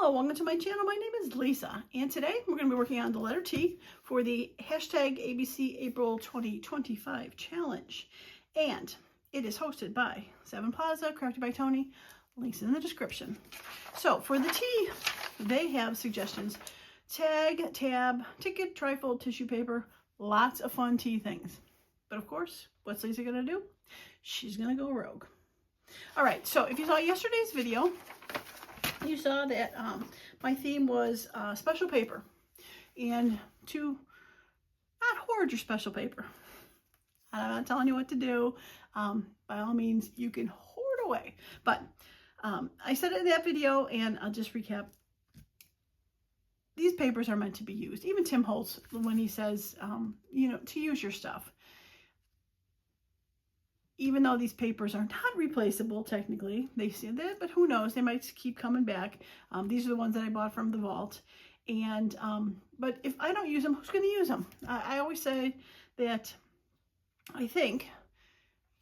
Hello, welcome to my channel. My name is Lisa, and today we're going to be working on the letter T for the hashtag ABC April 2025 challenge. And it is hosted by 7 Plaza, crafted by Tony. Links in the description. So for the T, they have suggestions: tag, tab, ticket, trifold, tissue paper, lots of fun T things. But of course, what's Lisa going to do? She's going to go rogue. All right, so if you saw yesterday's video, you saw that my theme was special paper, and to not hoard your special paper. I'm not telling you what to do. By all means, you can hoard away. But I said it in that video, and I'll just recap. These papers are meant to be used. Even Tim Holtz, when he says, you know, to use your stuff. Even though these papers are not replaceable, technically, they say that, but who knows? They might keep coming back. These are the ones that I bought from the vault. And, but if I don't use them, who's going to use them? I always say that I think,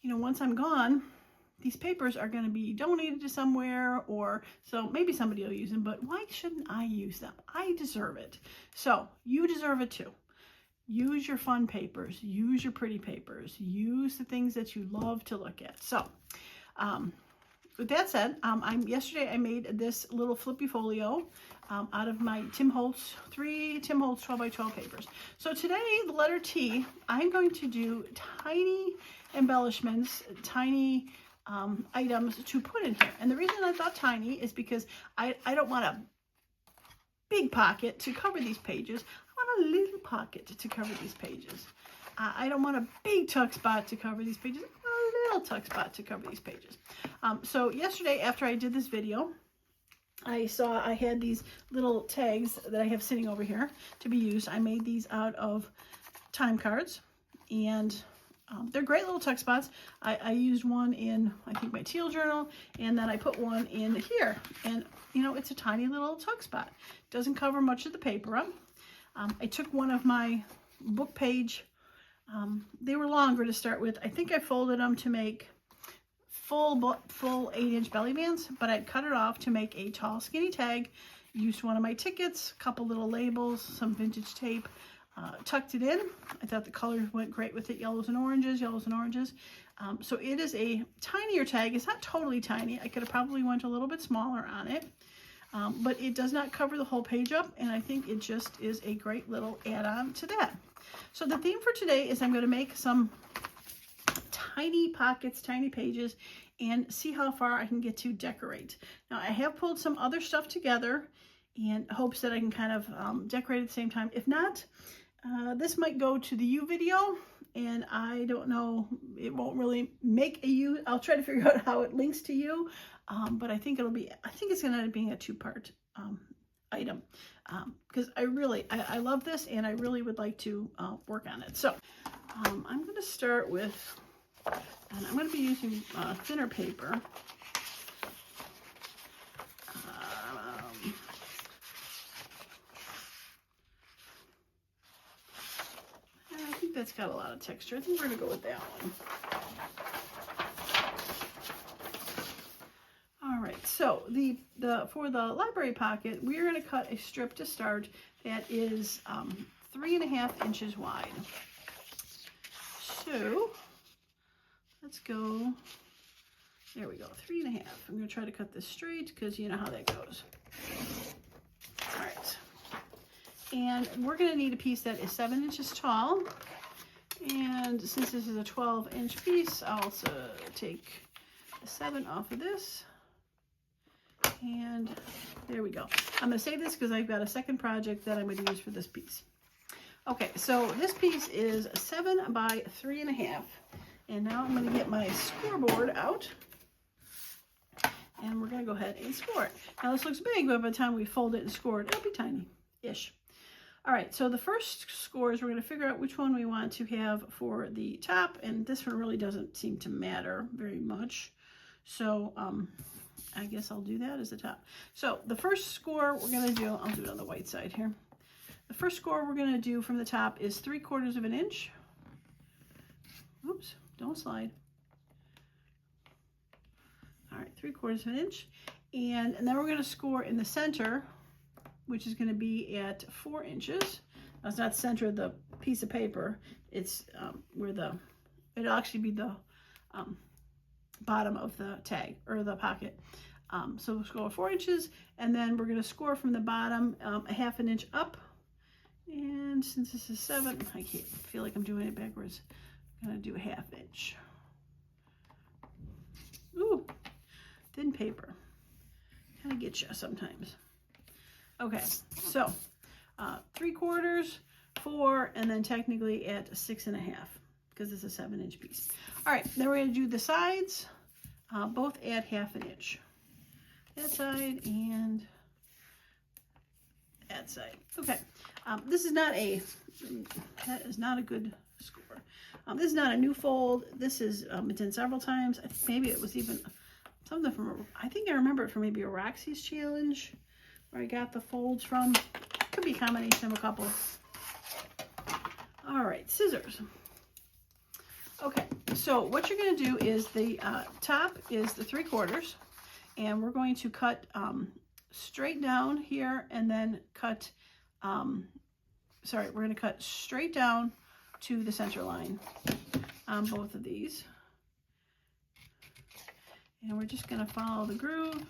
you know, once I'm gone, these papers are going to be donated to somewhere, or so maybe somebody will use them, but why shouldn't I use them? I deserve it. So you deserve it too. Use your fun papers, use your pretty papers, use the things that you love to look at. So, with that said, yesterday I made this little flippy folio out of my three Tim Holtz 12 by 12 papers. So today, the letter T, I'm going to do tiny embellishments, tiny items to put in here. And the reason I thought tiny is because I don't want a big pocket to cover these pages. I want a little pocket to cover these pages. I don't want a big tuck spot to cover these pages. I want a little tuck spot to cover these pages. So yesterday, after I did this video, I saw I had these little tags that I have sitting over here to be used. I made these out of time cards, and they're great little tuck spots. I used one in, I think, my teal journal, and then I put one in here. And, you know, it's a tiny little tuck spot. Doesn't cover much of the paper up. I took one of my book page. They were longer to start with. I think I folded them to make full 8-inch belly bands, but I'd cut it off to make a tall, skinny tag. Used one of my tickets, a couple little labels, some vintage tape. Tucked it in. I thought the colors went great with it, yellows and oranges. So it is a tinier tag. It's not totally tiny. I could have probably went a little bit smaller on it, but it does not cover the whole page up, and I think it just is a great little add-on to that. So the theme for today is I'm going to make some tiny pockets, tiny pages, and see how far I can get to decorate. Now, I have pulled some other stuff together in hopes that I can kind of decorate at the same time. If not, this might go to the U video, and I don't know, it won't really make a U. I'll try to figure out how it links to U, but I think it's going to end up being a 2-part item, because I love this, and I really would like to work on it. So I'm going to start with, and I'm going to be using thinner paper. That's got a lot of texture. I think we're going to go with that one. All right, so for the library pocket, we're going to cut a strip to start that is 3.5 inches wide. So let's go. There we go, 3.5. I'm going to try to cut this straight because you know how that goes. All right, and we're going to need a piece that is 7 inches tall. And since this is a 12-inch piece, I'll also take the 7 off of this. And there we go. I'm going to save this because I've got a second project that I'm going to use for this piece. Okay, so this piece is 7 by 3.5. And now I'm going to get my scoreboard out. And we're going to go ahead and score it. Now this looks big, but by the time we fold it and score it, it'll be tiny-ish. All right, so the first scores, we're going to figure out which one we want to have for the top, and this one really doesn't seem to matter very much. So I guess I'll do that as the top. So the first score we're going to do, I'll do it on the white side here. The first score we're going to do from the top is 3/4 of an inch. Oops, don't slide. All right, 3/4 of an inch. And then we're going to score in the center, which is going to be at 4 inches. That's not the center of the piece of paper. It's where it'll actually be the bottom of the tag or the pocket. So we'll score 4 inches, and then we're going to score from the bottom a 1/2 inch up. And since this is 7, I can't feel like I'm doing it backwards. I'm going to do a 1/2 inch. Ooh, thin paper. Kind of gets you sometimes. Okay, so 3/4, 4, and then technically at 6.5 because it's a 7-inch piece. All right, then we're going to do the sides, both at 1/2 inch. That side and that side. Okay, this is not that is not a good score. This is not a new fold. This is it's in several times. I think maybe it was even something from, I think I remember it from maybe a Roxy's challenge where I got the folds from. Could be a combination of a couple. All right, scissors. Okay, so what you're going to do is the top is the 3/4, and we're going to cut straight down here, and then cut, we're going to cut straight down to the center line on both of these. And we're just going to follow the groove.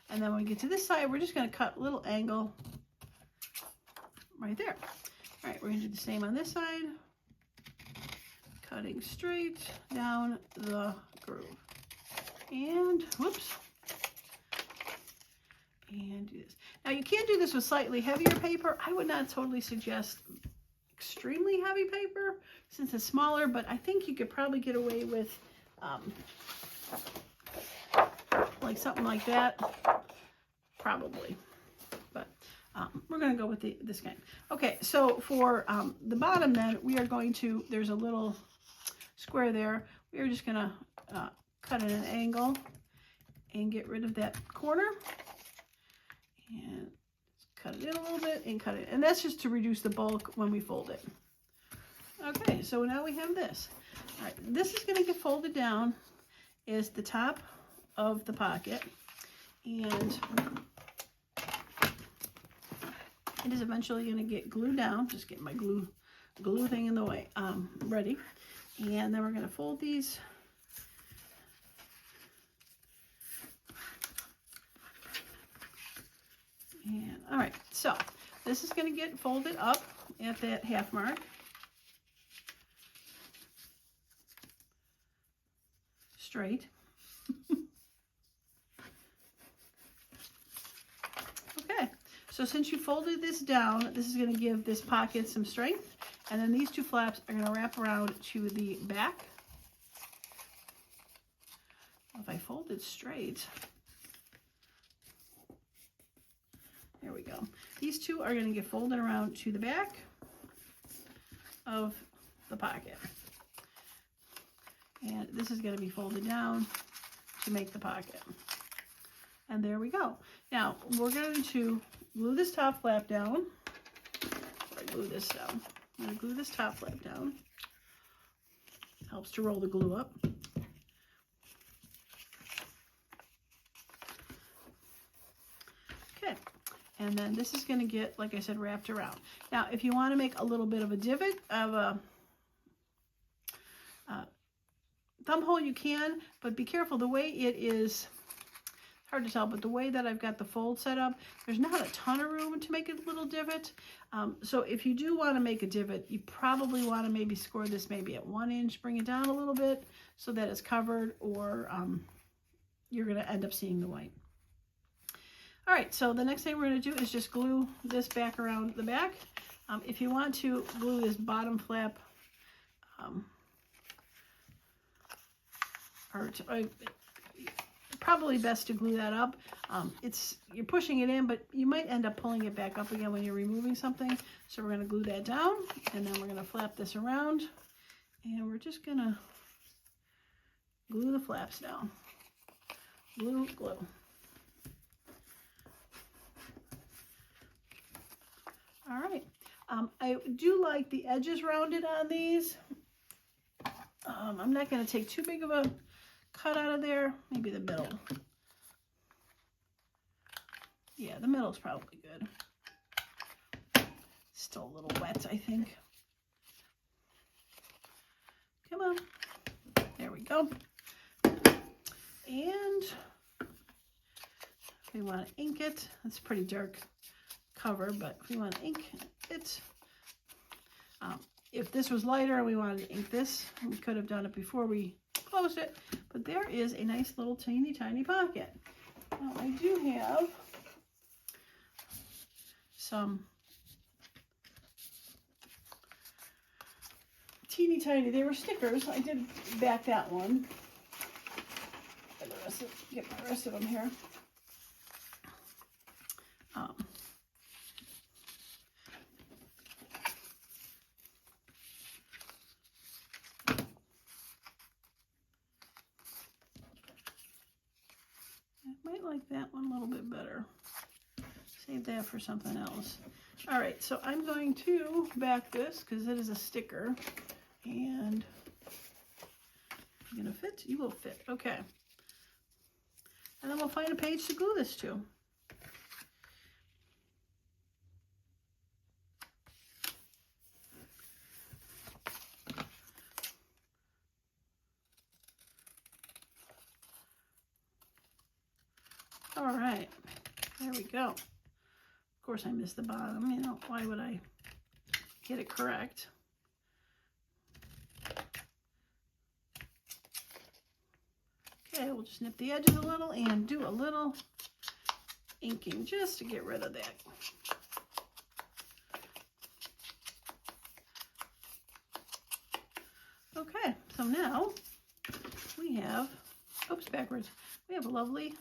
And then when we get to this side, we're just going to cut a little angle right there. All right, we're going to do the same on this side. Cutting straight down the groove. And, whoops. And do this. Now, you can do this with slightly heavier paper. I would not totally suggest extremely heavy paper since it's smaller, but I think you could probably get away with like something like that, probably. But we're going to go with this kind. Okay, so for the bottom then, we are going to, there's a little square there. We are just going to cut at an angle and get rid of that corner. And cut it in a little bit and cut it. And that's just to reduce the bulk when we fold it. Okay, so now we have this. All right, this is going to get folded down as the top of the pocket. And it is eventually going to get glued down. Just get my glue thing in the way. Ready. And then we're going to fold these. And all right, so this is going to get folded up at that 1/2 mark. Straight. Okay, so since you folded this down, this is going to give this pocket some strength. And then these two flaps are going to wrap around to the back. If I fold it straight, there we go. These two are going to get folded around to the back of the pocket. And this is going to be folded down to make the pocket. And there we go. Now, we're going to glue this top flap down. Glue this down. I'm going to glue this top flap down. Helps to roll the glue up. Okay. And then this is going to get, like I said, wrapped around. Now, if you want to make a little bit of a divot of a thumb hole, you can, but be careful. The way it is, hard to tell, but the way that I've got the fold set up, there's not a ton of room to make a little divot. So if you do want to make a divot, you probably want to maybe score this maybe at 1 inch, bring it down a little bit so that it's covered, or you're going to end up seeing the white. All right, so the next thing we're going to do is just glue this back around the back. If you want to glue this bottom flap, probably best to glue that up. You're pushing it in, but you might end up pulling it back up again when you're removing something. So we're going to glue that down, and then we're going to flap this around, and we're just going to glue the flaps down. Glue, glue. All right. I do like the edges rounded on these. I'm not going to take too big of a cut out of there. Maybe the middle. Yeah, the middle's probably good. Still a little wet, I think. Come on. There we go. And if we want to ink it, it's a pretty dark cover, but if we want to ink it, if this was lighter and we wanted to ink this, we could have done it before we closed it, but there is a nice little teeny tiny pocket. Now I do have some teeny tiny, they were stickers. I did back that one. Get the rest of them here. I might like that one a little bit better. Save that for something else. All right, so I'm going to back this because it is a sticker. And you're gonna fit? You will fit. Okay. And then we'll find a page to glue this to. All right, there we go. Of course I missed the bottom, you know, why would I get it correct? Okay, we'll just nip the edges a little and do a little inking just to get rid of that. Okay, so now we have, oops, backwards. We have a lovely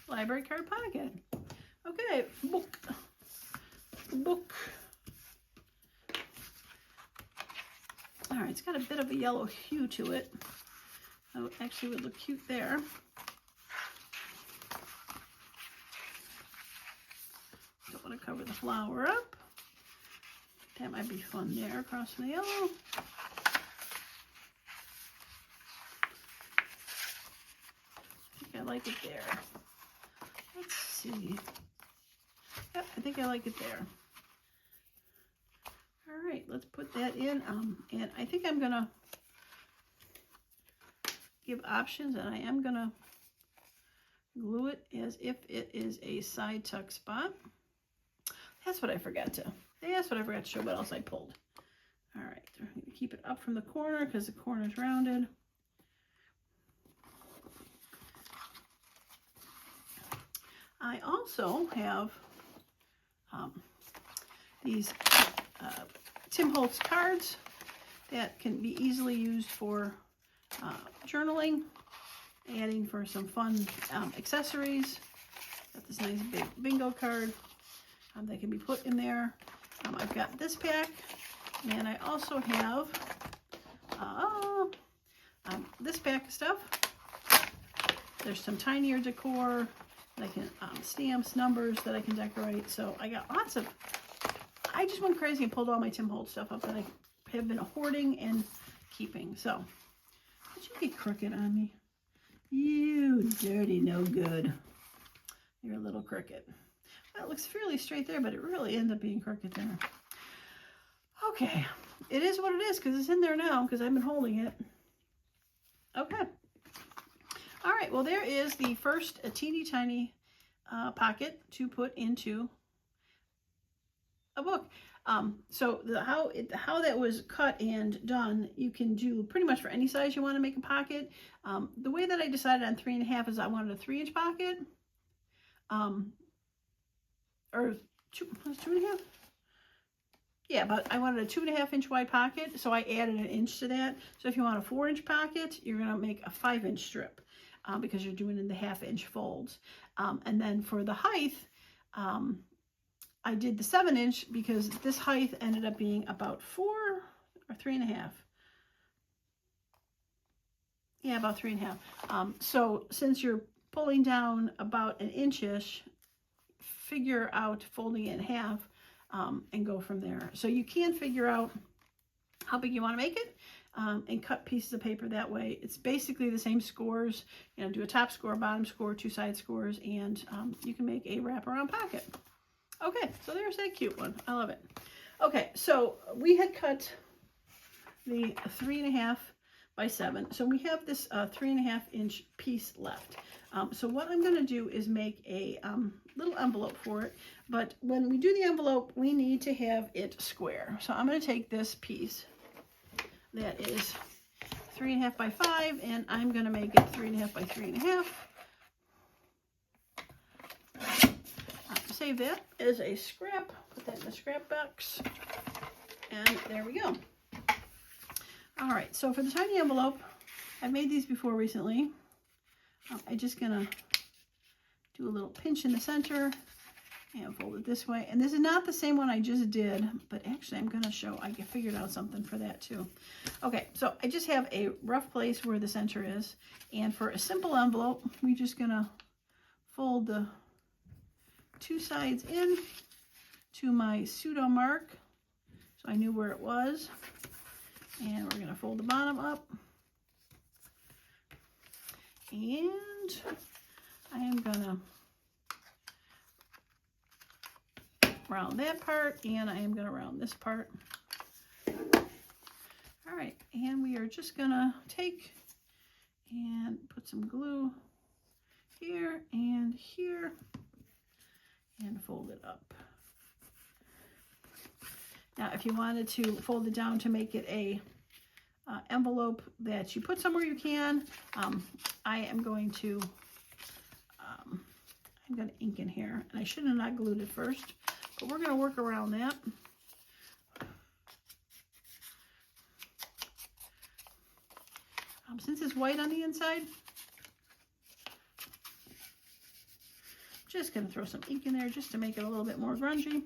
library card pocket. Okay, book. All right, it's got a bit of a yellow hue to it. So actually would look cute there. Don't want to cover the flower up. That might be fun there across the yellow. I think I like it there. Let's see. Yep, I think I like it there. All right, let's put that in. And I think I'm gonna give options, and I am gonna glue it as if it is a side tuck spot. That's what I forgot to. That's what I forgot to show. What else I pulled? All right, I'm gonna keep it up from the corner because the corner is rounded. I also have these Tim Holtz cards that can be easily used for journaling, adding for some fun accessories. Got this nice big bingo card that can be put in there. I've got this pack, and I also have this pack of stuff. There's some tinier decor that I can, stamps, numbers that I can decorate. So I got lots of, I just went crazy and pulled all my Tim Holtz stuff up that I have been hoarding and keeping. So, did you get crooked on me? You dirty no good. You're a little crooked. Well, it looks fairly straight there, but it really ended up being crooked there. Okay, it is what it is because it's in there now because I've been holding it. Okay. All right, well, there is the first teeny tiny pocket to put into a book. So how that was cut and done, you can do pretty much for any size you want to make a pocket. The way that I decided on 3.5 is I wanted a 3-inch pocket. Or 2.5? Yeah, but I wanted a 2.5-inch wide pocket, so I added an inch to that. So if you want a 4-inch pocket, you're going to make a 5-inch strip because you're doing it in the 1/2-inch folds. And then for the height, I did the 7-inch because this height ended up being about 4 or 3.5. Yeah, about 3.5. So since you're pulling down about an inch-ish, figure out folding it in half and go from there. So you can figure out how big you want to make it. and cut pieces of paper that way. It's basically the same scores. You know, do a top score, bottom score, 2 side scores, and you can make a wraparound pocket. Okay, so there's that cute one. I love it. Okay, so we had cut the 3.5 by 7. So we have this 3.5 inch piece left. So what I'm going to do is make a little envelope for it. But when we do the envelope, we need to have it square. So I'm going to take this piece that is 3.5 by 5, and I'm going to make it 3.5 by 3.5. Save that as a scrap. Put that in the scrap box. And there we go. All right, so for the tiny envelope, I've made these before recently. I'm just gonna do a little pinch in the center and fold it this way. And this is not the same one I just did, but actually I'm gonna show, I figured out something for that too. Okay, so I just have a rough place where the center is. And for a simple envelope, we're just gonna fold the 2 sides in to my pseudo mark, so I knew where it was. And we're going to fold the bottom up. And I am going to round that part, and I am going to round this part. All right, and we are just going to take and put some glue here and here and fold it up. Now, if you wanted to fold it down to make it a envelope that you put somewhere, you can. I am going to ink in here, and I should have not glued it first, but we're going to work around that. Since it's white on the inside, I'm just going to throw some ink in there just to make it a little bit more grungy.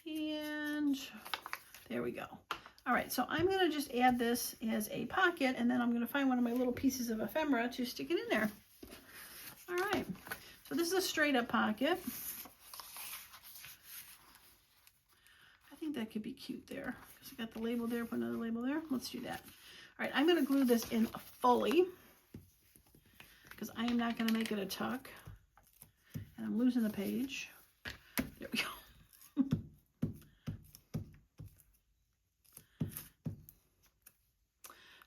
And there we go. All right, so I'm going to just add this as a pocket, and then I'm going to find one of my little pieces of ephemera to stick it in there. All right, so this is a straight up pocket. I think that could be cute there, because I got the label there, put another label there. Let's do that. All right, I'm going to glue this in fully, because I am not going to make it a tuck. And I'm losing the page. There we go.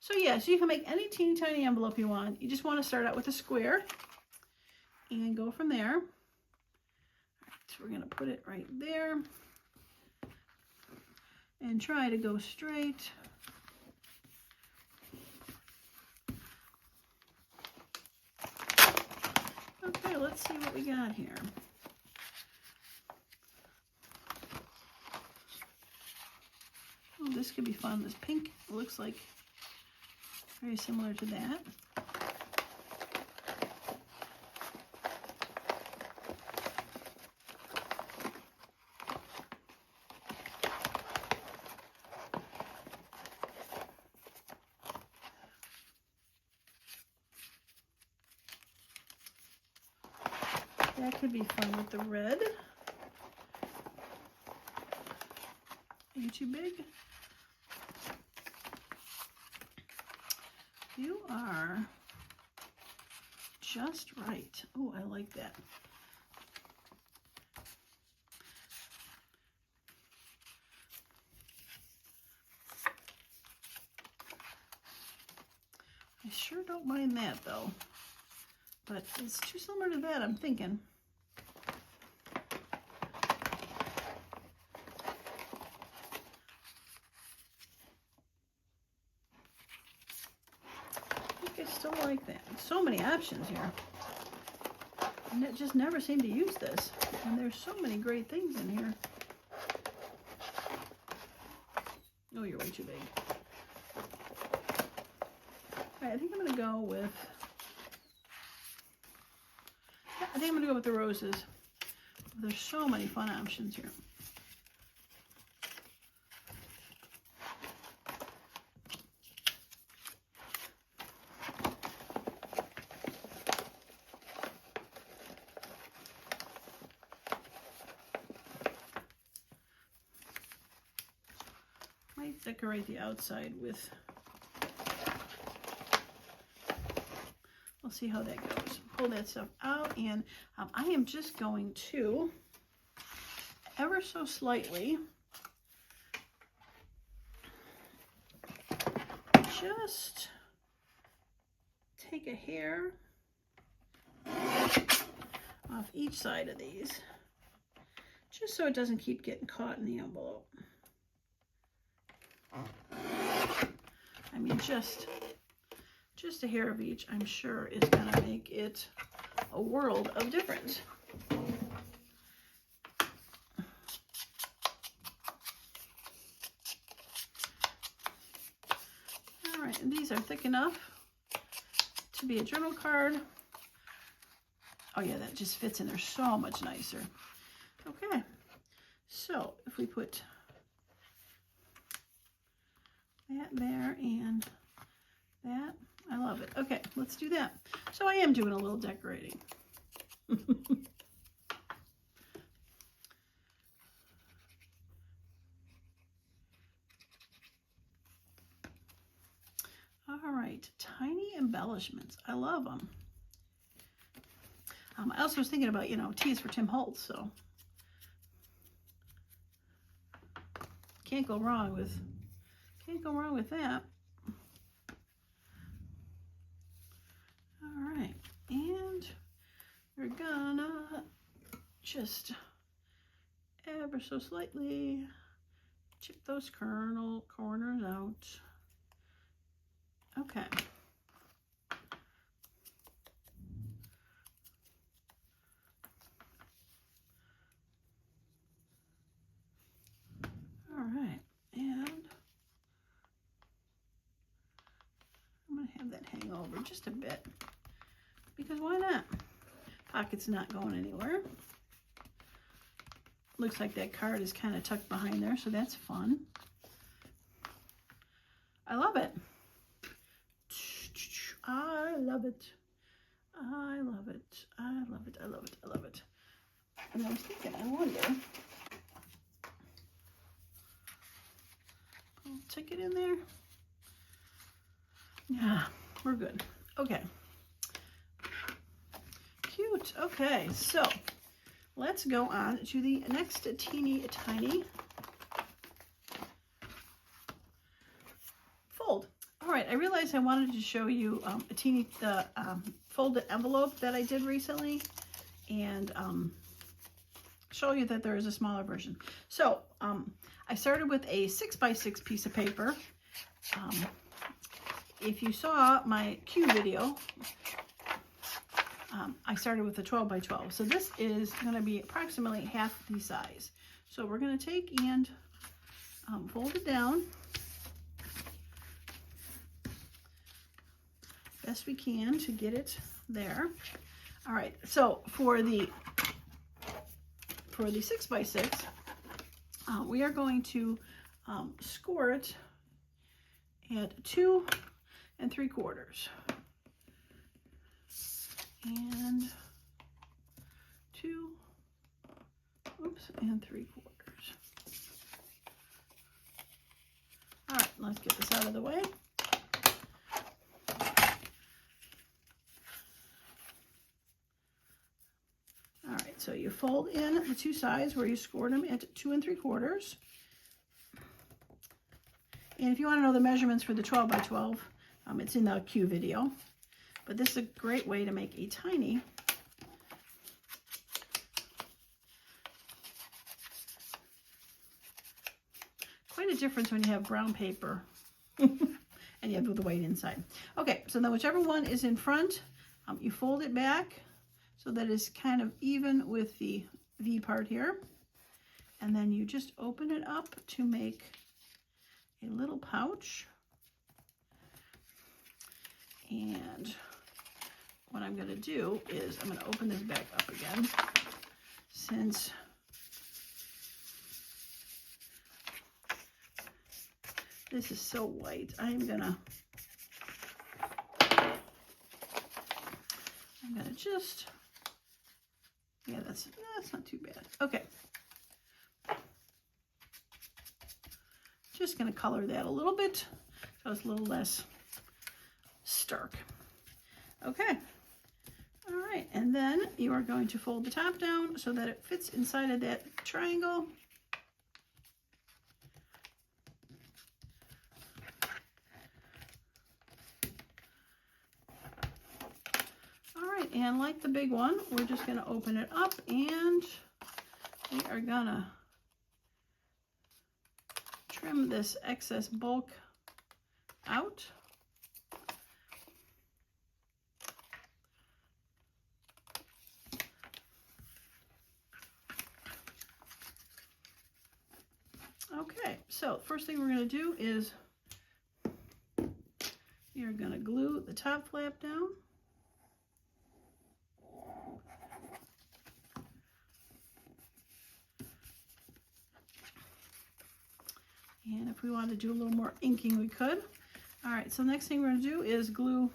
So yeah, so you can make any teeny tiny envelope you want. You just want to start out with a square and go from there. All right, so we're going to put it right there and try to go straight. Okay, let's see what we got here. Oh, this could be fun. This pink looks like very similar to that. That could be fun with the red. Are you too big? You are just right. Oh, I like that. I sure don't mind that though, but it's too similar to that, I'm thinking. I still like that. So many options here. And it just never seem to use this. And there's so many great things in here. Oh, you're way too big. All right, I think I'm going to go with... Yeah, I think I'm going to go with the roses. There's so many fun options here. decorate the outside with, we'll see how that goes. Pull that stuff out, and I am just going to ever so slightly just take a hair off each side of these, just so it doesn't keep getting caught in the envelope. I mean, just a hair of each, I'm sure, is going to make it a world of difference. All right, and these are thick enough to be a journal card. Oh yeah, that just fits in there so much nicer. Okay, so if we put that there and that, I love it. Okay, let's do that. So I am doing a little decorating. All right, tiny embellishments. I love them. I also was thinking about, you know, T is for Tim Holtz, so can't go wrong with that. All right, and we're gonna just ever so slightly chip those corners out. Okay. All right, and I'm going to have that hang over just a bit, because why not? Pocket's not going anywhere. Looks like that card is kind of tucked behind there, so that's fun. I love it. I love it. I love it. I love it. I love it. I love it. And I was thinking, I wonder, I'll stick it in there. Yeah, we're good. Okay. Cute. Okay, so let's go on to the next teeny tiny fold. All right, I realized I wanted to show you a teeny folded envelope that I did recently, and show you that there is a smaller version. So I started with a 6x6 piece of paper. If you saw my Q video, I started with a 12x12. So this is going to be approximately half the size. So we're going to take and fold it down best we can to get it there. All right, so for the 6x6, we are going to score it at 2 3/4 and 2 3/4. All right, let's get this out of the way. All right, so you fold in the two sides where you scored them at 2 3/4. And if you want to know the measurements for the 12x12, it's in the Q video. But this is a great way to make a tiny quite a difference when you have brown paper and you have the white inside. Okay, so then whichever one is in front, you fold it back so that it's kind of even with the V part here. And then you just open it up to make a little pouch. And what I'm going to do is I'm going to open this back up again, since this is so white. I'm gonna just, yeah, that's not too bad. Okay, Just going to color that a little bit so it's a little less stark. Okay. All right, and then you are going to fold the top down so that it fits inside of that triangle. All right, and like the big one, we're just going to open it up and we are going to trim this excess bulk out. Okay, so first thing we're going to do is we are going to glue the top flap down. And if we wanted to do a little more inking, we could. All right, so the next thing we're going to do is glue.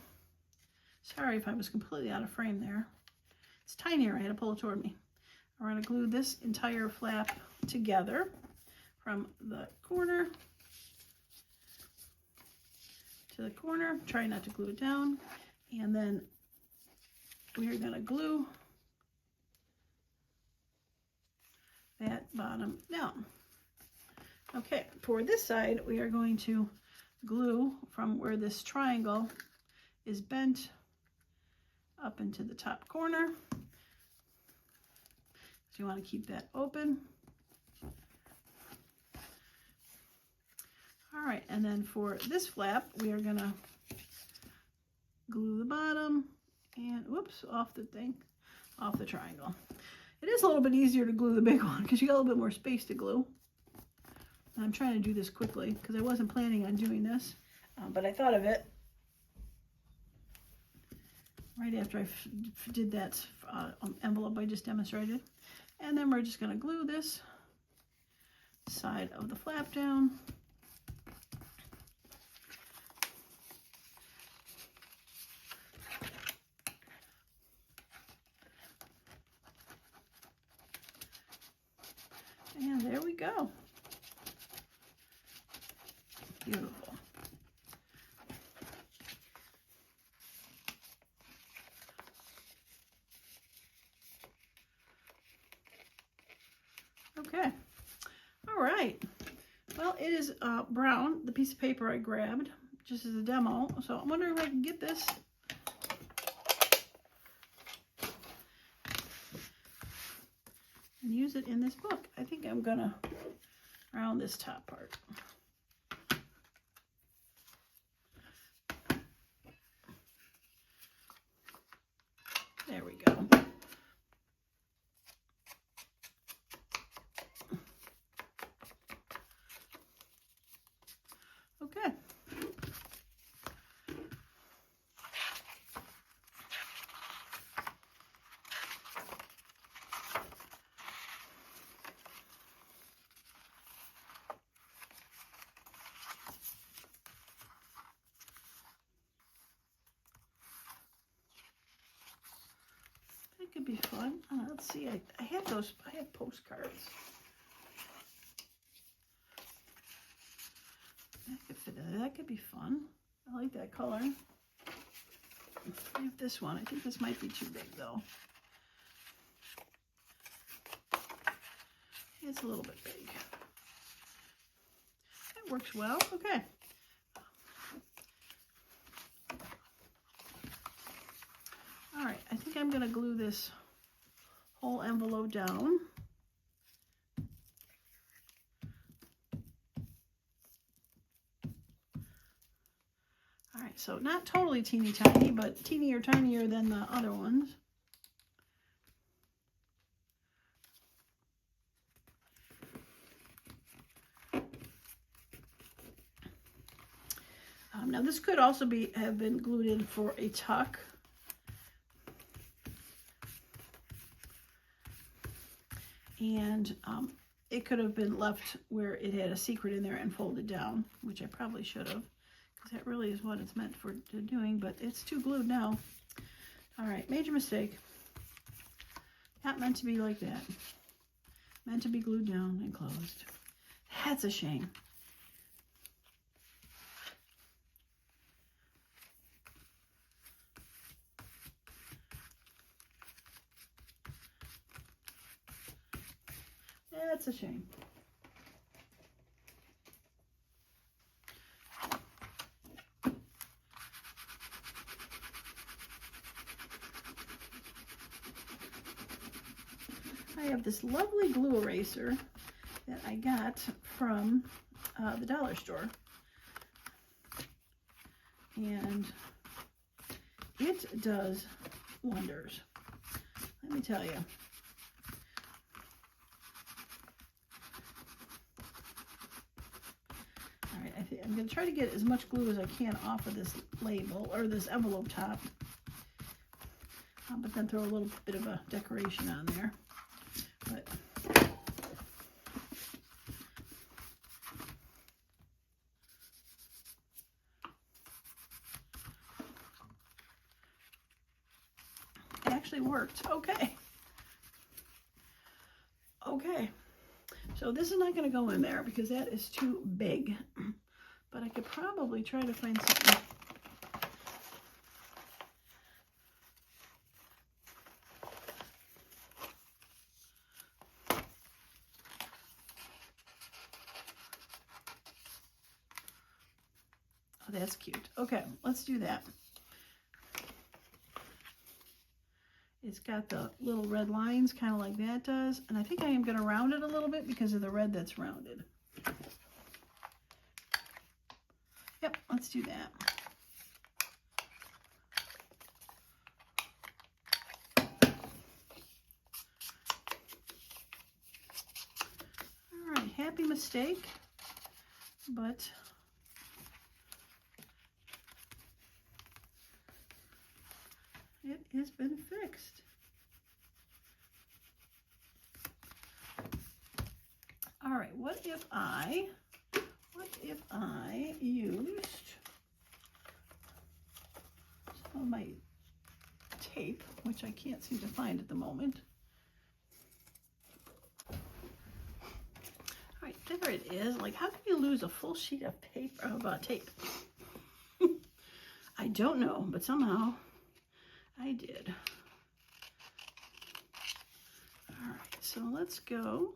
Sorry if I was completely out of frame there. It's tinier, I had to pull it toward me. We're going to glue this entire flap together from the corner to the corner. Try not to glue it down. And then we are going to glue that bottom down. Okay, for this side, we are going to glue from where this triangle is bent up into the top corner. So you want to keep that open. All right, and then for this flap, we are going to glue the bottom and, whoops, off the triangle. It is a little bit easier to glue the big one because you got a little bit more space to glue. And I'm trying to do this quickly because I wasn't planning on doing this, but I thought of it right after I did that envelope I just demonstrated. And then we're just going to glue this side of the flap down. And there we go. Beautiful. Okay. All right. Well, it is brown, the piece of paper I grabbed just as a demo. So I'm wondering if I can get this and use it in this book. I think I'm gonna round this top part. There we go. Okay. That could be fun. Let's see. I have postcards. That could be fun. I like that color. I have this one. I think this might be too big though. It's a little bit big. It works well. Okay. All right. I think I'm going to glue this whole envelope down. All right, so not totally teeny tiny, but teenier tinier than the other ones. Now this could also have been glued in for a tuck. And it could have been left where it had a secret in there and folded down, which I probably should have, because that really is what it's meant for doing, but it's too glued now. All right, major mistake. Not meant to be like that. Meant to be glued down and closed. That's a shame. That's a shame. I have this lovely glue eraser that I got from the dollar store. And it does wonders. Let me tell you. All right, I'm going to try to get as much glue as I can off of this label or this envelope top, but then throw a little bit of a decoration on there. But it actually worked. Okay. Okay. So this is not going to go in there because that is too big. But I could probably try to find something. Oh, that's cute. Okay, let's do that. It's got the little red lines, kind of like that does. And I think I am going to round it a little bit because of the red that's rounded. Yep, let's do that. All right, happy mistake, but it has been fixed. All right, what if I used some of my tape, which I can't seem to find at the moment. All right, there it is. Like, how can you lose a full sheet of paper about tape? I don't know, but somehow I did. All right, so let's go.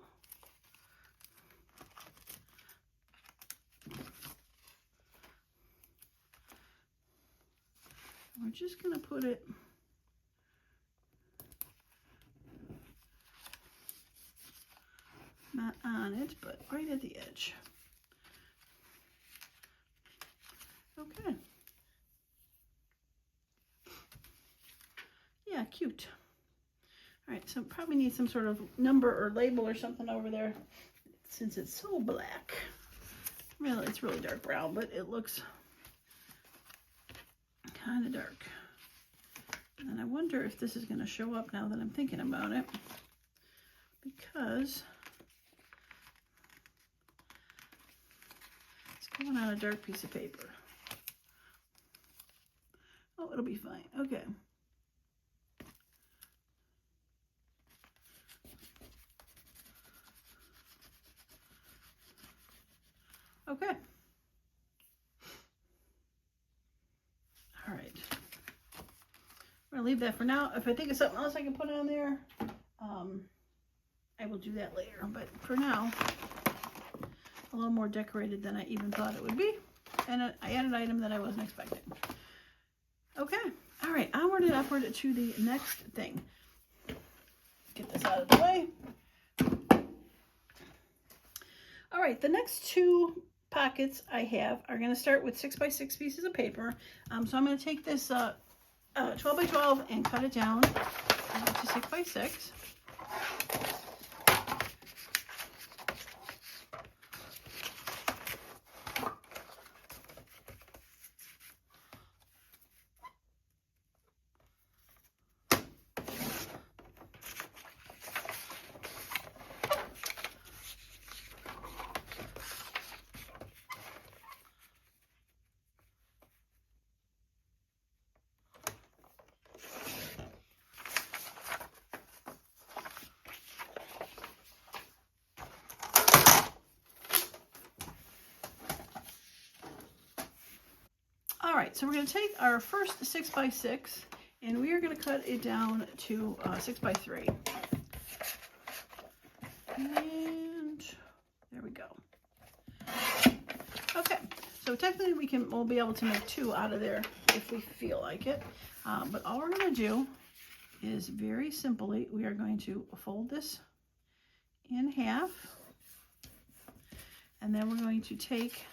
We're just going to put it not on it, but right at the edge. Okay. Yeah, cute. All right, so probably need some sort of number or label or something over there since it's so black. Well, it's really dark brown, but it looks kind of dark. And I wonder if this is going to show up now that I'm thinking about it, because it's going on a dark piece of paper. Oh, it'll be fine. Okay. Okay. All right. I'm going to leave that for now. If I think of something else I can put on there, I will do that later. But for now, a little more decorated than I even thought it would be. And I added an item that I wasn't expecting. Okay. All right. Onward and upward to the next thing. Get this out of the way. All right. The next two pockets I have are going to start with 6x6 pieces of paper. So I'm going to take this 12 by 12 and cut it down to 6x6. All right, so we're going to take our first 6x6 and we are going to cut it down to 6x3. And there we go. Okay, so technically we'll be able to make 2 out of there if we feel like it. But all we're going to do is very simply, we are going to fold this in half. And then we're going to take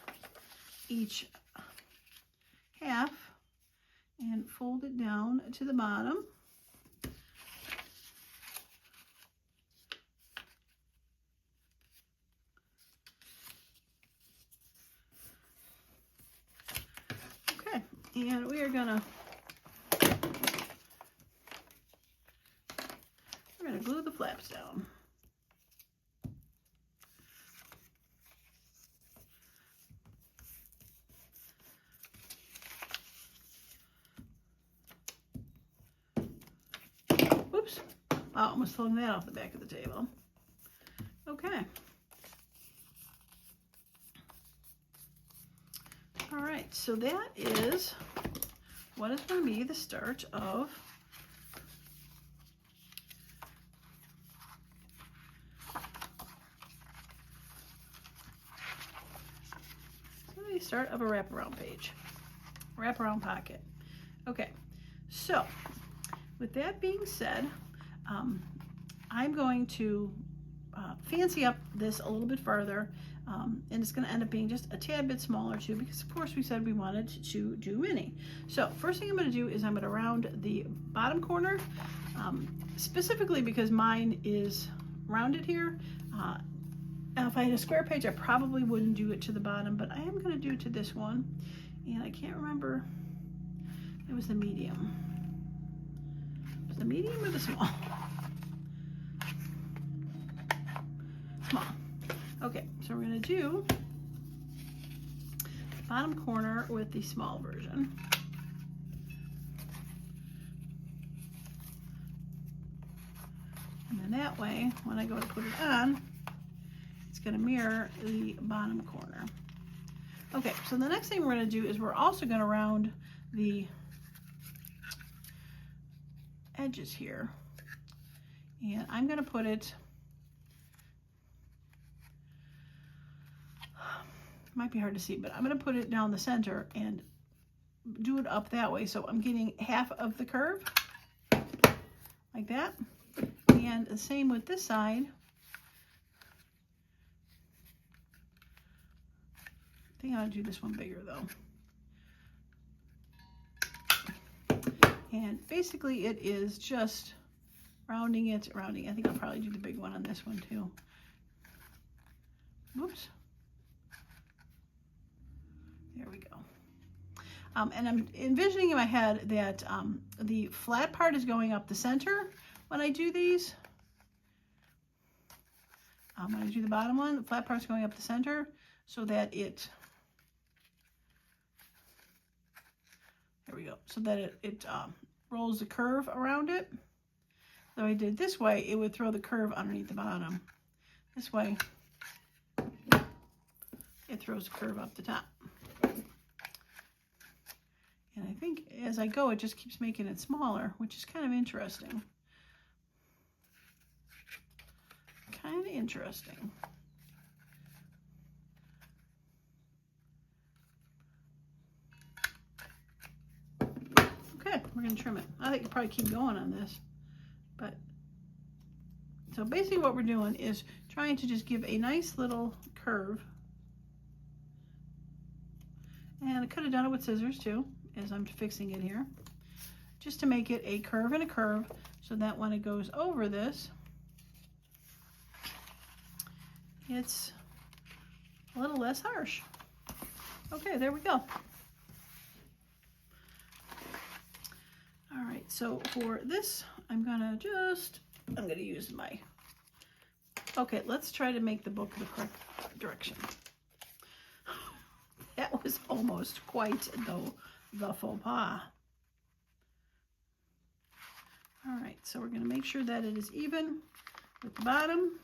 each half and fold it down to the bottom. Okay, and we are gonna glue the flaps down. Oops, I almost flung that off the back of the table. Okay. All right, so that is what is going to be the start of a wraparound page, wraparound pocket. Okay, so with that being said, I'm going to fancy up this a little bit further, and it's going to end up being just a tad bit smaller too, because of course we said we wanted to do mini. So first thing I'm going to do is I'm going to round the bottom corner, specifically because mine is rounded here. Now if I had a square page, I probably wouldn't do it to the bottom, but I am going to do it to this one, and I can't remember, it was the medium. Was the medium or the small? Small. Okay, so we're going to do the bottom corner with the small version. And then that way, when I go to put it on, it's going to mirror the bottom corner. Okay, so the next thing we're going to do is we're also going to round the edges here. And I'm going to put it, might be hard to see, but I'm going to put it down the center and do it up that way. So I'm getting half of the curve, like that. And the same with this side. I think I'll do this one bigger though. And basically it is just rounding it, rounding. I think I'll probably do the big one on this one too. Whoops. There we go. And I'm envisioning in my head that the flat part is going up the center when I do these. When I do the bottom one, the flat part's going up the center so that it, there we go, so that it rolls the curve around it. So I did this way, it would throw the curve underneath the bottom. This way, it throws the curve up the top. And I think as I go, it just keeps making it smaller, which is kind of interesting. Kind of interesting. Okay, we're going to trim it. I think you probably keep going on this. But so basically what we're doing is trying to just give a nice little curve. And I could have done it with scissors too, as I'm fixing it here. Just to make it a curve and a curve, so that when it goes over this, it's a little less harsh. Okay, there we go. All right, so for this, I'm gonna use my, okay, let's try to make the book the correct direction. That was almost quite the faux pas. All right, so we're gonna make sure that it is even with the bottom,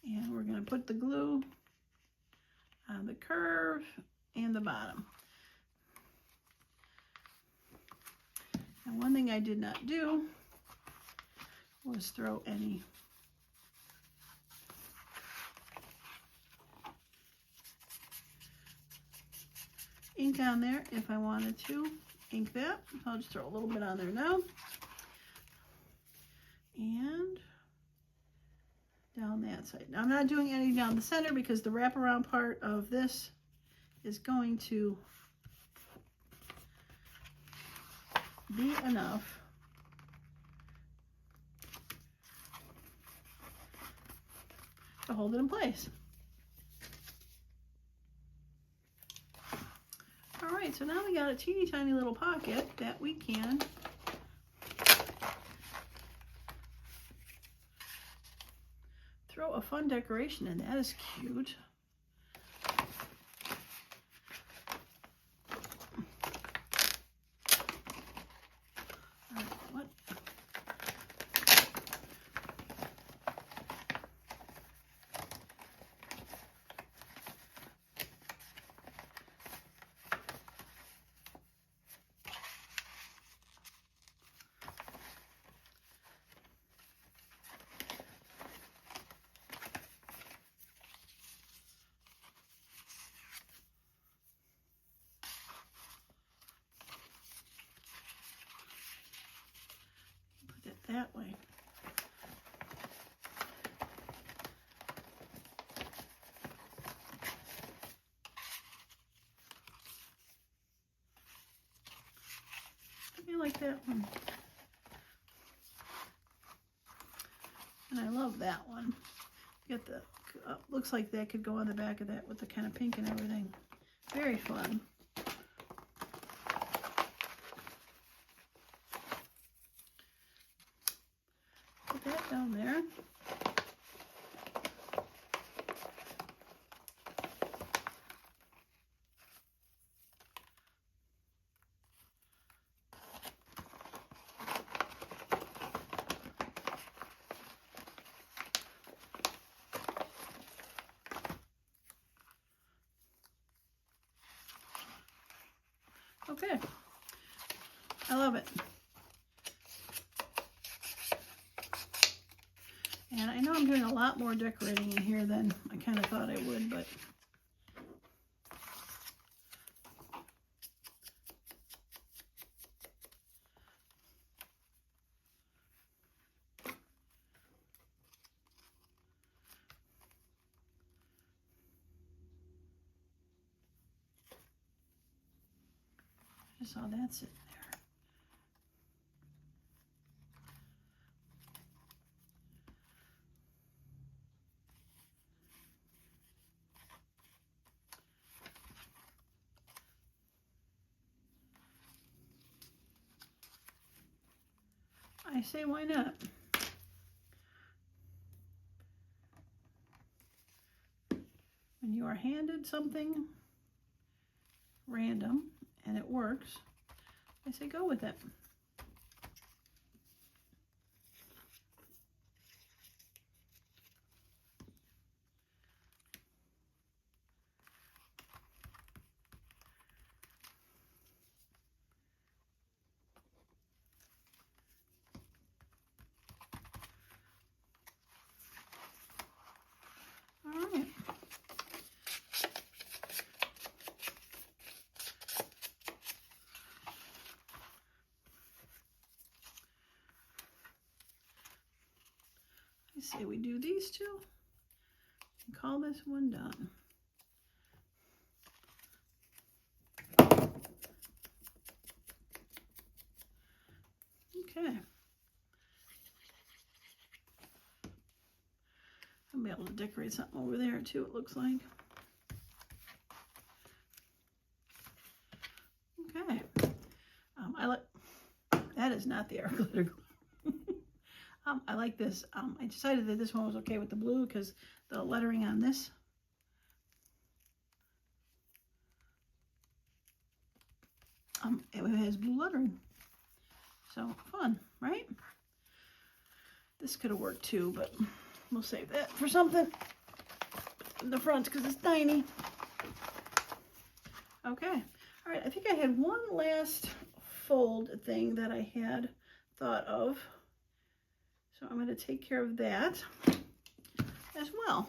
and we're gonna put the glue on the curve and the bottom. And one thing I did not do was throw any ink on there if I wanted to ink that. I'll just throw a little bit on there now. And down that side. Now I'm not doing any down the center because the wraparound part of this is going to be enough to hold it in place. All right, so now we got a teeny tiny little pocket that we can throw a fun decoration in. That is cute. That way. I like that one. And I love that one. Get the looks like that could go on the back of that with the kind of pink and everything. Very fun. Down there. Okay, I love it. And I know I'm doing a lot more decorating in here than I kind of thought I would, but I just saw that sitting there. I say, why not? When you are handed something random and it works, I say go with it. All right. I say we do these two and call this one done. Okay. I'll be able to decorate something over there too, it looks like. Okay. I like, that is not the art glitter. I like this. I decided that this one was okay with the blue because the lettering on this it has blue lettering. So fun, right? This could have worked too, but we'll save that for something in the front because it's tiny. Okay. All right. I think I had one last fold thing that I had thought of. So I'm going to take care of that as well.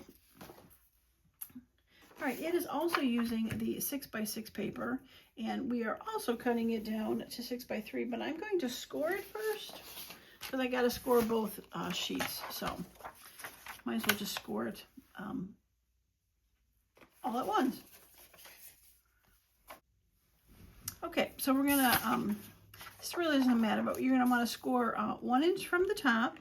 All right, it is also using the 6x6 paper, and we are also cutting it down to 6x3, but I'm going to score it first because I got to score both sheets, so might as well just score it all at once. Okay, so we're gonna, this really doesn't matter, but you're gonna want to score 1 inch from the top,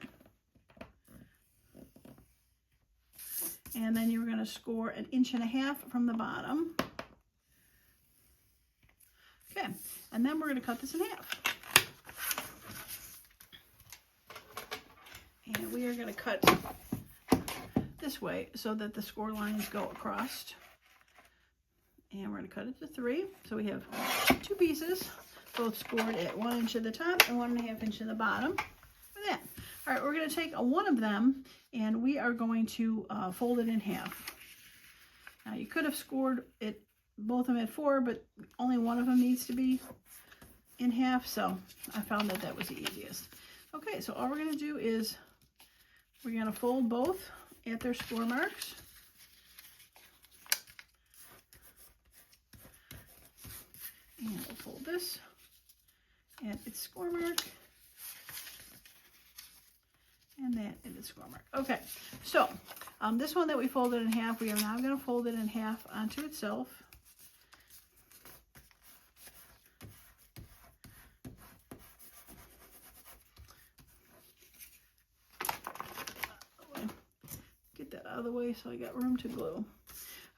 and then you're gonna score 1.5 inches from the bottom. Okay, and then we're gonna cut this in half. And we are gonna cut this way so that the score lines go across. And we're gonna cut it to 3. So we have 2 pieces, both scored at 1 inch at the top and 1.5 inch at the bottom. For that. All right, we're gonna take one of them and we are going to fold it in half. Now you could have scored it both of them at 4, but only one of them needs to be in half, so I found that was the easiest. Okay, so all we're gonna do is we're gonna fold both at their score marks. And we'll fold this at its score mark. And that at its score mark. Okay, so this one that we folded in half, we are now going to fold it in half onto itself. Get that out of the way so I got room to glue.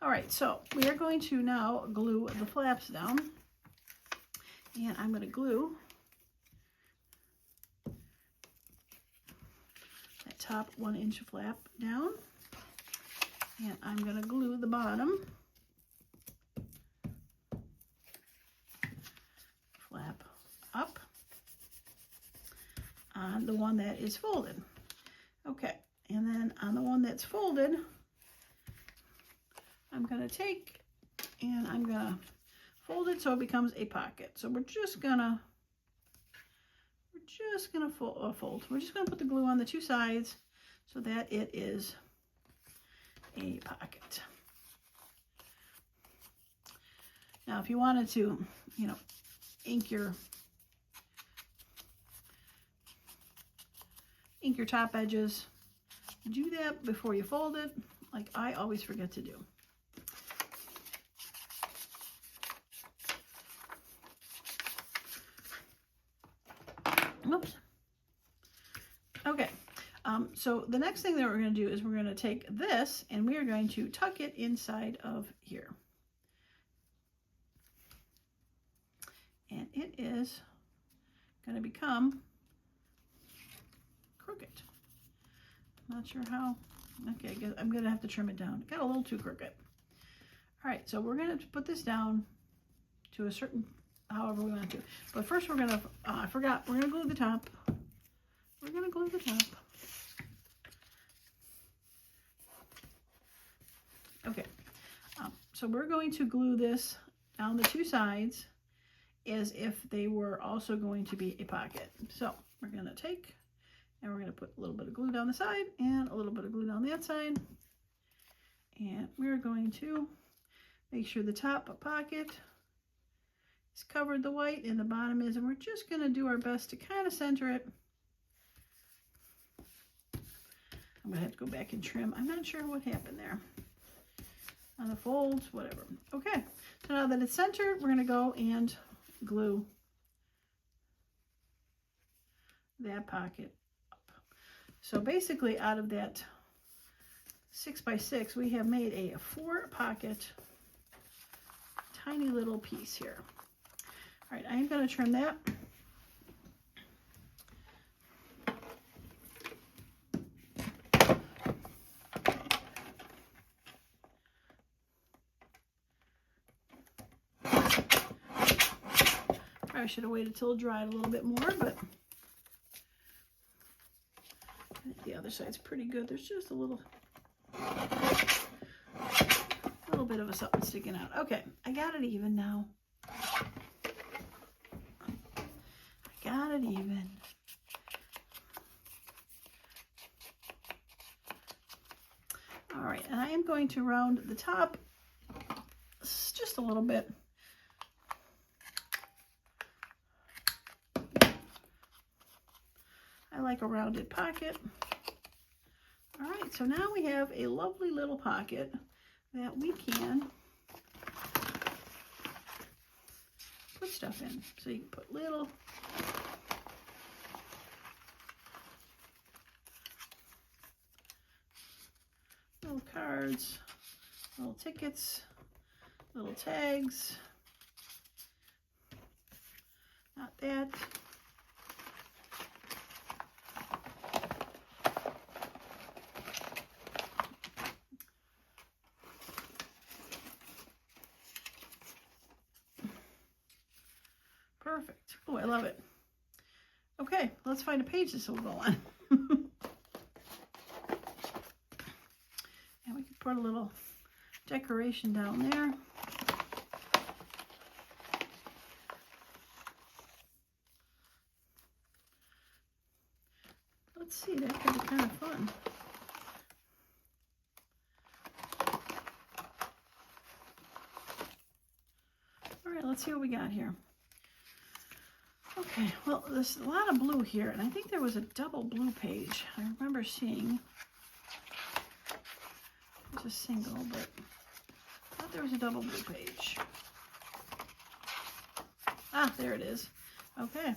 All right, so we are going to now glue the flaps down. And I'm going to glue that top 1 inch flap down. And I'm going to glue the bottom flap up on the one that is folded. Okay, and then on the one that's folded, I'm going to take and I'm going to fold it so it becomes a pocket. So we're just gonna fold. We're just gonna put the glue on the 2 sides so that it is a pocket. Now, if you wanted to, ink your top edges, do that before you fold it, like I always forget to do. Oops. Okay, so the next thing that we're going to do is we're going to take this and we are going to tuck it inside of here. And it is going to become crooked. I'm not sure how. Okay, I guess I'm going to have to trim it down. It got a little too crooked. All right, so we're going to put this down to a certain, however we want to. But first we're going to, I forgot, we're going to glue the top. We're going to glue the top. Okay, so we're going to glue this down the 2 sides as if they were also going to be a pocket. So we're going to take and we're going to put a little bit of glue down the side and a little bit of glue down the outside. And we're going to make sure the top pocket is covered the white and the bottom is, and we're just going to do our best to kind of center it. I'm going to have to go back and trim. I'm not sure what happened there on the folds, whatever. Okay, so now that it's centered, we're going to go and glue that pocket up. So basically out of that 6x6, we have made a 4 pocket tiny little piece here. All right, I'm going to trim that. I should have waited till it dried a little bit more, but I think the other side's pretty good. There's just a little bit of a something sticking out. Okay, I got it even now. I got it even. All right, and I am going to round the top just a little bit. I like a rounded pocket. All right, so now we have a lovely little pocket that we can put stuff in. So you can put little cards, little tickets, little tags. Not that. Perfect. Oh, I love it. Okay, let's find a page this will go on. And we can put a little decoration down there. Let's see, that could be kind of fun. All right, let's see what we got here. Okay, well, there's a lot of blue here, and I think there was a double blue page. I remember seeing, it was a single, but I thought there was a double blue page. Ah, there it is. Okay.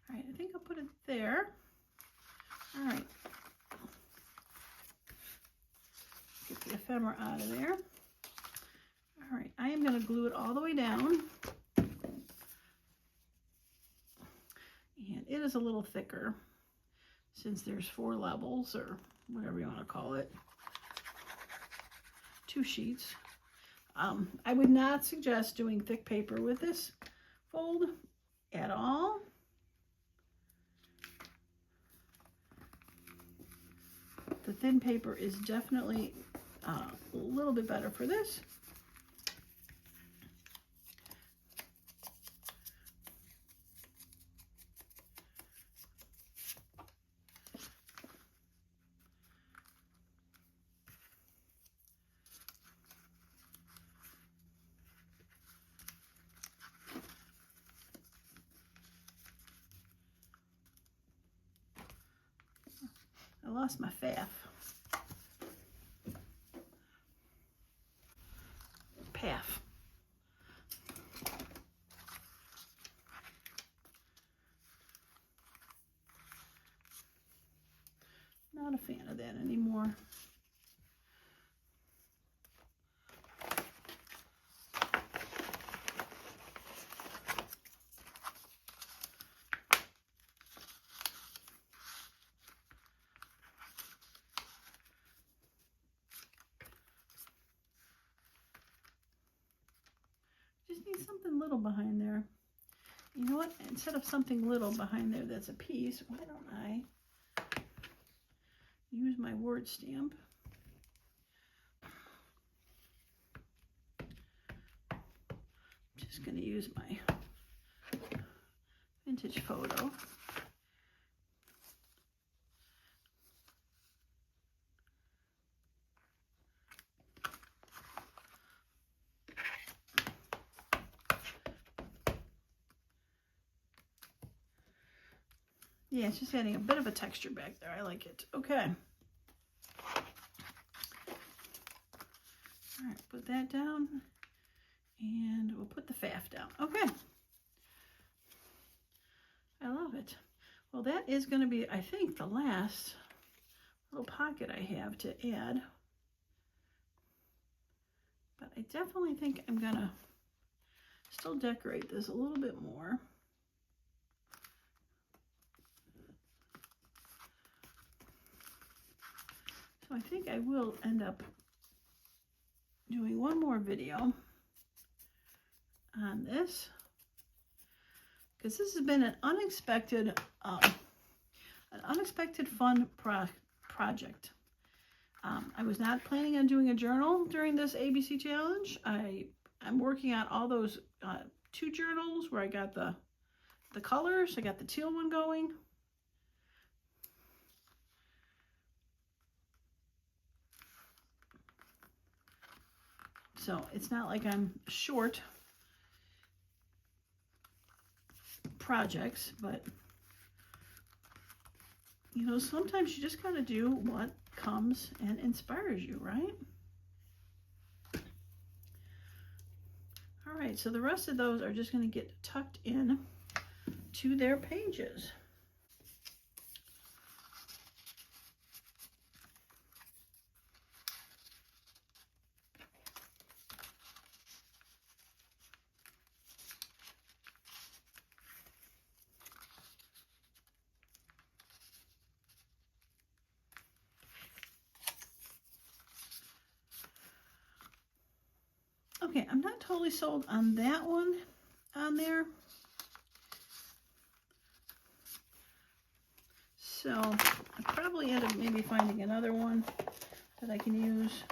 All right, I think I'll put it there. All right. Get the ephemera out of there. All right, I am going to glue it all the way down. And it is a little thicker since there's 4 levels, or whatever you want to call it. 2 sheets. I would not suggest doing thick paper with this fold at all. The thin paper is definitely a little bit better for this. I lost my faff. Paff. Not a fan of that anymore. Just need something little behind there. You know what? Instead of something little behind there that's a piece, why don't I use my word stamp? I'm just going to use my vintage photo. Yeah, it's just adding a bit of a texture back there. I like it. Okay. All right, put that down. And we'll put the faff down. Okay. I love it. Well, that is going to be, I think, the last little pocket I have to add. But I definitely think I'm going to still decorate this a little bit more. So I think I will end up doing one more video on this, because this has been an unexpected fun project. I was not planning on doing a journal during this ABC challenge. I'm working on all those 2 journals where I got the colors. I got the teal one going. So it's not like I'm short projects, but you know, sometimes you just gotta do what comes and inspires you, right? All right, so the rest of those are just gonna get tucked in to their pages. Okay, I'm not totally sold on that one on there. So I probably end up maybe finding another one that I can use.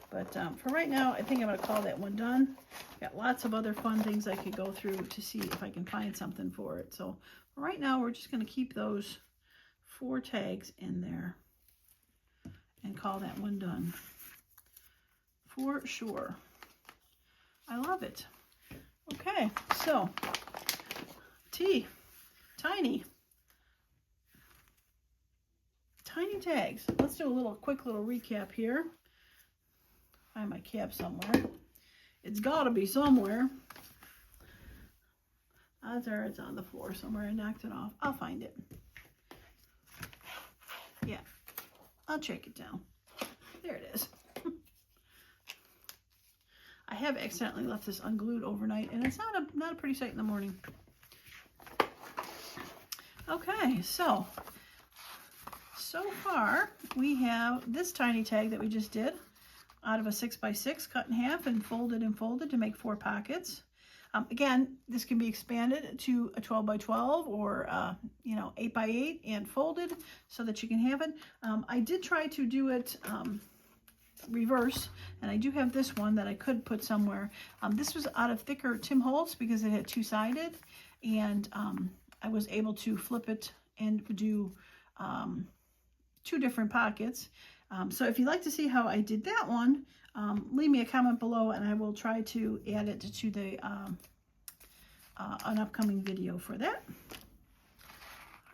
But for right now, I think I'm going to call that one done. Got lots of other fun things I could go through to see if I can find something for it. So right now, we're just going to keep those 4 tags in there and call that one done. For sure. I love it. Okay, so tiny tags. Let's do a quick little recap here. Find my cap somewhere. It's got to be somewhere. Odds are it's on the floor somewhere. I knocked it off. I'll find it. Yeah, I'll check it down. There it is. I have accidentally left this unglued overnight, and it's not a pretty sight in the morning. Okay, so far we have this tiny tag that we just did out of a 6x6, cut in half and folded to make 4 pockets. Again, this can be expanded to a 12x12 or 8x8 and folded so that you can have it. I did try to do it reverse, and I do have this one that I could put somewhere. This was out of thicker Tim Holtz because it had 2-sided, and I was able to flip it and do 2 different pockets. So if you'd like to see how I did that one, leave me a comment below and I will try to add it to the an upcoming video for that.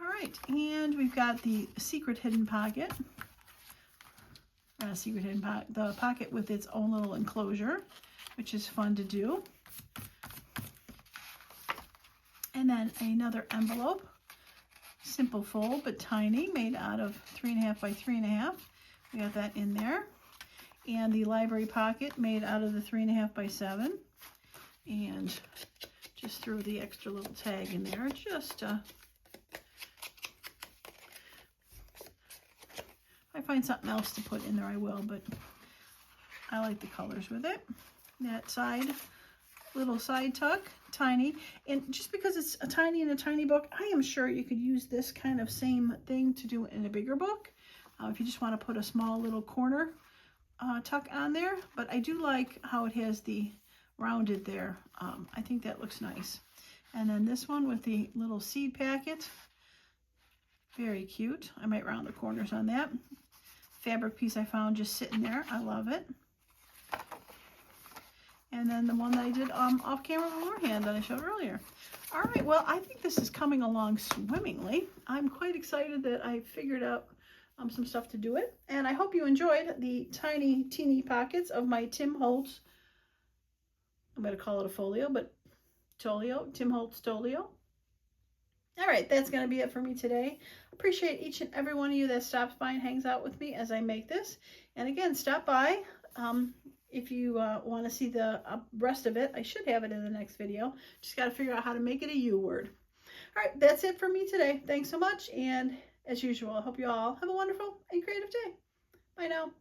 All right, and we've got the secret hidden pocket. The pocket with its own little enclosure, which is fun to do. And then another envelope, simple fold but tiny, made out of 3.5 by 3.5. We got that in there. And the library pocket made out of the 3.5 by 7. And just threw the extra little tag in there. Just if I find something else to put in there, I will, but I like the colors with it. That side, little side tuck, tiny. And just because it's a tiny in a tiny book, I am sure you could use this kind of same thing to do in a bigger book. If you just want to put a small little corner tuck on there. But I do like how it has the rounded there. I think that looks nice. And then this one with the little seed packet. Very cute. I might round the corners on that. Fabric piece I found just sitting there. I love it. And then the one that I did off camera beforehand that I showed earlier. All right, well, I think this is coming along swimmingly. I'm quite excited that I figured out some stuff to do it. And I hope you enjoyed the tiny, teeny pockets of my Tim Holtz, I'm going to call it a folio, but Tim Holtz folio. All right, that's going to be it for me today. Appreciate each and every one of you that stops by and hangs out with me as I make this. And again, stop by if you want to see the rest of it. I should have it in the next video. Just got to figure out how to make it a U word. All right, that's it for me today. Thanks so much. And as usual, I hope you all have a wonderful and creative day. Bye now.